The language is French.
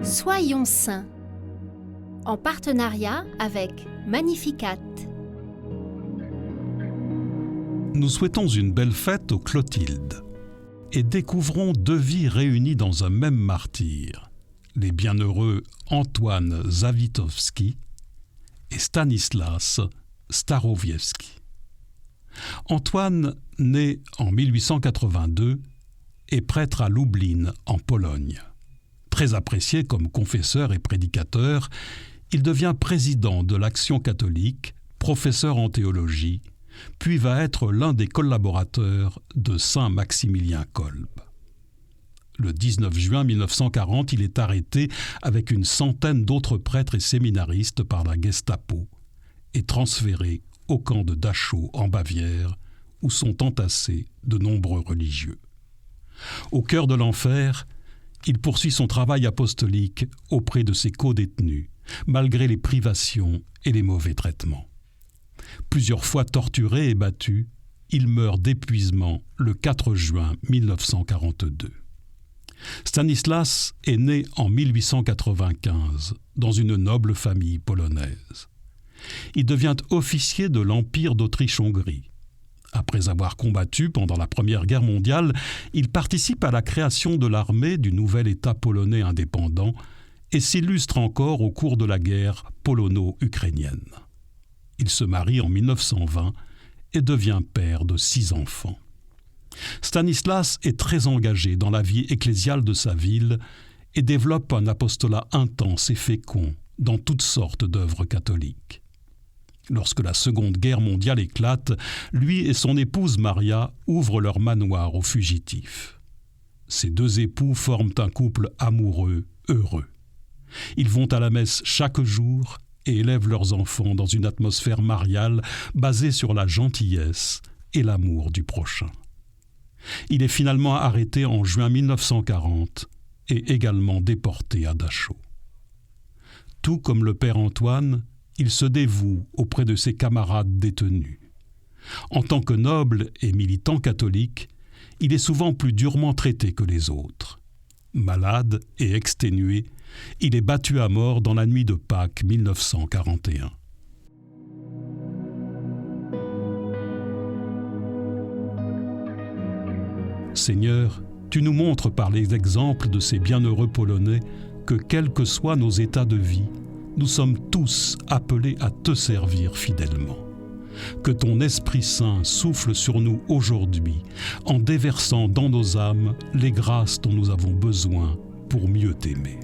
Soyons saints, en partenariat avec Magnificat. Nous souhaitons une belle fête aux Clotilde et découvrons deux vies réunies dans un même martyr, les bienheureux Antoine Zawitowski et Stanislas Starowiecki. Antoine, né en 1882, est prêtre à Lublin, en Pologne. Très apprécié comme confesseur et prédicateur, il devient président de l'Action catholique, professeur en théologie, puis va être l'un des collaborateurs de saint Maximilien Kolbe. Le 19 juin 1940, il est arrêté avec une centaine d'autres prêtres et séminaristes par la Gestapo et transféré au camp de Dachau en Bavière, où sont entassés de nombreux religieux. Au cœur de l'enfer, il poursuit son travail apostolique auprès de ses co-détenus, malgré les privations et les mauvais traitements. Plusieurs fois torturé et battu, il meurt d'épuisement le 4 juin 1942. Stanislas est né en 1895 dans une noble famille polonaise. Il devient officier de l'Empire d'Autriche-Hongrie. Après avoir combattu pendant la Première Guerre mondiale, il participe à la création de l'armée du nouvel État polonais indépendant et s'illustre encore au cours de la guerre polono-ukrainienne. Il se marie en 1920 et devient père de 6 enfants. Stanislas est très engagé dans la vie ecclésiale de sa ville et développe un apostolat intense et fécond dans toutes sortes d'œuvres catholiques. Lorsque la Seconde Guerre mondiale éclate, lui et son épouse Maria ouvrent leur manoir aux fugitifs. Ces deux époux forment un couple amoureux, heureux. Ils vont à la messe chaque jour et élèvent leurs enfants dans une atmosphère mariale basée sur la gentillesse et l'amour du prochain. Il est finalement arrêté en juin 1940 et également déporté à Dachau. Tout comme le père Antoine, il se dévoue auprès de ses camarades détenus. En tant que noble et militant catholique, il est souvent plus durement traité que les autres. Malade et exténué, il est battu à mort dans la nuit de Pâques 1941. Seigneur, tu nous montres par les exemples de ces bienheureux Polonais que, quels que soient nos états de vie, nous sommes tous appelés à te servir fidèlement. Que ton Esprit Saint souffle sur nous aujourd'hui en déversant dans nos âmes les grâces dont nous avons besoin pour mieux t'aimer.